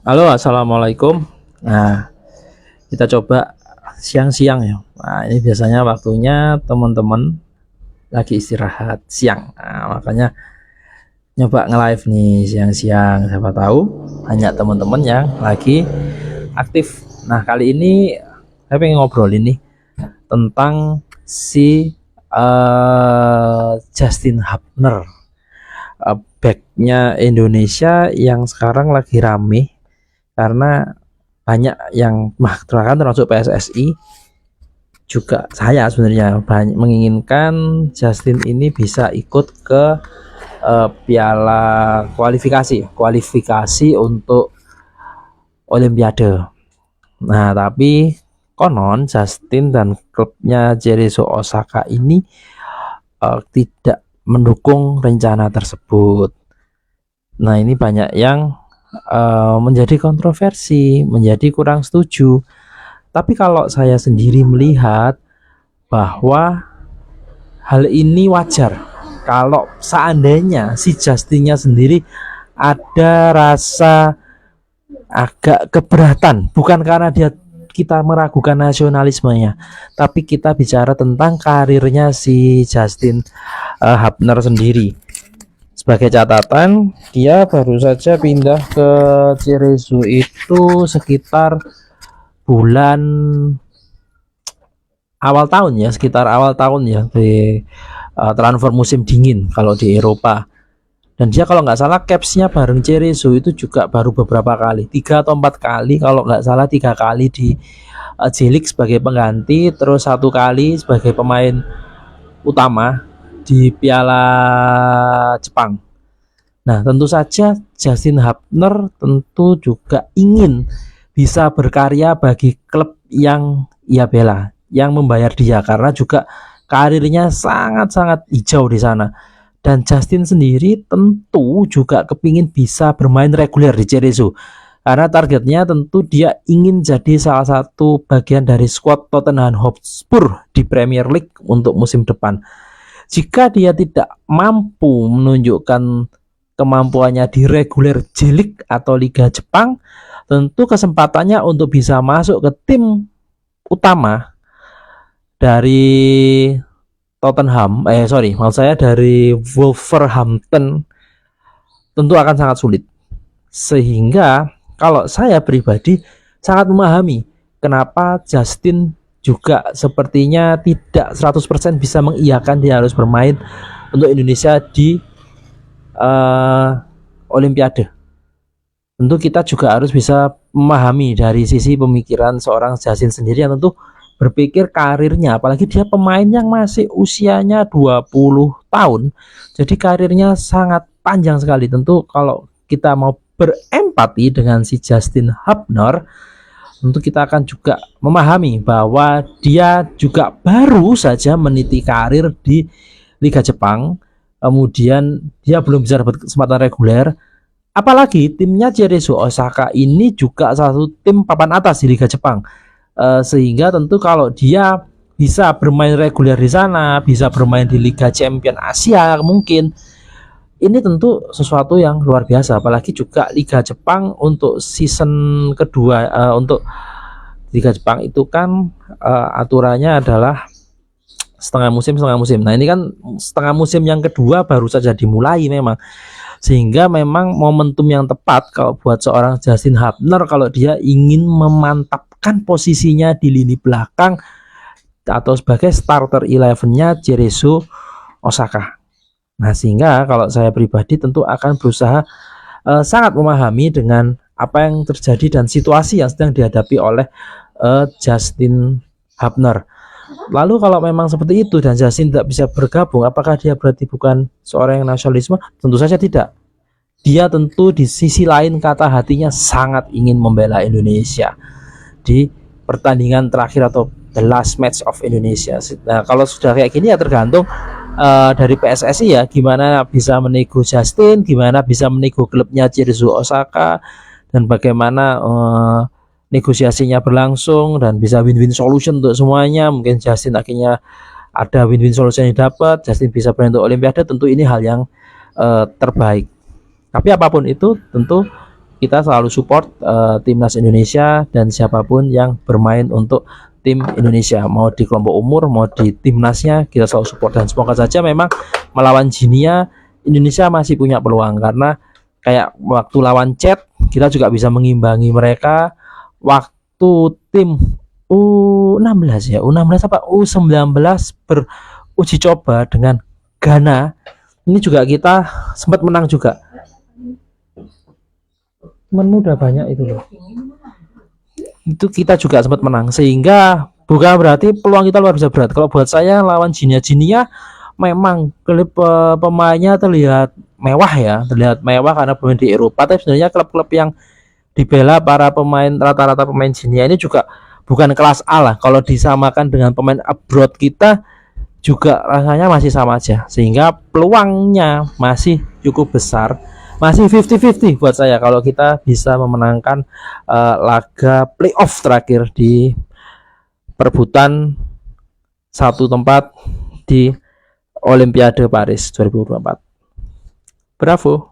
Halo, assalamualaikum. Nah, kita coba siang-siang ya. Nah, ini biasanya waktunya teman-teman lagi istirahat siang. Nah, makanya nyoba nge-live nih siang-siang. Siapa tahu banyak teman-teman yang lagi aktif. Nah, kali ini saya pengen ngobrol ini tentang si Justin Hubner, backnya Indonesia yang sekarang lagi rame karena banyak yang bahkan termasuk PSSI juga, saya sebenarnya banyak menginginkan Justin ini bisa ikut ke piala kualifikasi untuk Olimpiade. Nah, tapi konon Justin dan klubnya Cerezo Osaka ini tidak mendukung rencana tersebut. Nah, ini banyak yang menjadi kontroversi, menjadi kurang setuju. Tapi kalau saya sendiri melihat bahwa hal ini wajar kalau seandainya si Justinnya sendiri ada rasa agak keberatan, bukan karena dia kita meragukan nasionalismenya, tapi kita bicara tentang karirnya si Justin Hubner sendiri. Sebagai catatan, dia baru saja pindah ke Cerezo itu sekitar bulan awal tahun ya, sekitar awal tahun ya, di transfer musim dingin kalau di Eropa. Dan dia kalau nggak salah capsnya bareng Cerezo itu juga baru beberapa kali, 3 atau 4 kali kalau nggak salah, 3 kali di J-League sebagai pengganti, terus 1 kali sebagai pemain utama di Piala Jepang. Nah, tentu saja Justin Hubner tentu juga ingin bisa berkarya bagi klub yang ia bela, yang membayar dia, karena juga karirnya sangat-sangat hijau di sana. Dan Justin sendiri tentu juga kepingin bisa bermain reguler di Cerezo, karena targetnya tentu dia ingin jadi salah satu bagian dari skuad Tottenham Hotspur di Premier League untuk musim depan. Jika dia tidak mampu menunjukkan kemampuannya di reguler J-League atau Liga Jepang, tentu kesempatannya untuk bisa masuk ke tim utama dari Tottenham, maksud saya dari Wolverhampton, tentu akan sangat sulit. Sehingga kalau saya pribadi sangat memahami kenapa Justin juga sepertinya tidak 100% bisa mengiyakan dia harus bermain untuk Indonesia di Olimpiade. Tentu kita juga harus bisa memahami dari sisi pemikiran seorang Justin sendiri yang tentu berpikir karirnya, apalagi dia pemain yang masih usianya 20 tahun, jadi karirnya sangat panjang sekali. Tentu kalau kita mau berempati dengan si Justin Hubner, tentu kita akan juga memahami bahwa dia juga baru saja meniti karir di Liga Jepang, kemudian dia belum bisa dapat kesempatan reguler. Apalagi timnya Cerezo Osaka ini juga salah satu tim papan atas di Liga Jepang. Sehingga tentu kalau dia bisa bermain reguler di sana, bisa bermain di Liga Champion Asia mungkin, ini tentu sesuatu yang luar biasa. Apalagi juga Liga Jepang untuk season kedua, untuk Liga Jepang itu kan aturannya adalah setengah musim setengah musim. Nah, ini kan setengah musim yang kedua baru saja dimulai memang, sehingga memang momentum yang tepat kalau buat seorang Justin Hubner kalau dia ingin memantapkan posisinya di lini belakang atau sebagai starter 11-nya Cerezo Osaka. Nah, sehingga kalau saya pribadi tentu akan berusaha sangat memahami dengan apa yang terjadi dan situasi yang sedang dihadapi oleh Justin Hubner. Lalu kalau memang seperti itu dan Justin tidak bisa bergabung, apakah dia berarti bukan seorang yang nasionalisme? Tentu saja tidak. Dia tentu di sisi lain kata hatinya sangat ingin membela Indonesia di pertandingan terakhir atau the last match of Indonesia. Nah, kalau sudah kayak gini ya tergantung dari PSSI ya, gimana bisa menego Justin, gimana bisa menego klubnya Cerezo Osaka, dan bagaimana negosiasinya berlangsung dan bisa win-win solution untuk semuanya. Mungkin Justin akhirnya ada win-win solution yang dapat, Justin bisa bermain untuk Olimpiade, tentu ini hal yang terbaik. Tapi apapun itu tentu kita selalu support timnas Indonesia dan siapapun yang bermain untuk tim Indonesia, mau di kelompok umur mau di timnasnya kita selalu support. Dan semoga saja memang melawan Ginia Indonesia masih punya peluang, karena kayak waktu lawan Czech kita juga bisa mengimbangi mereka, waktu tim U16 ya, U16 apa U19 beruji coba dengan Ghana, ini juga kita sempat menang juga. Temenmu udah banyak itu loh. Itu kita juga sempat menang, sehingga bukan berarti peluang kita luar biasa berat. Kalau buat saya lawan Ginia memang klub pemainnya terlihat mewah ya, terlihat mewah karena pemain di Eropa, tapi sebenarnya klub-klub yang dibela para pemain, rata-rata pemain Ginia ini juga bukan kelas A lah. Kalau disamakan dengan pemain abroad kita juga rasanya masih sama aja, sehingga peluangnya masih cukup besar, masih 50-50 buat saya kalau kita bisa memenangkan laga playoff terakhir di perebutan satu tempat di Olimpiade Paris 2024. Bravo.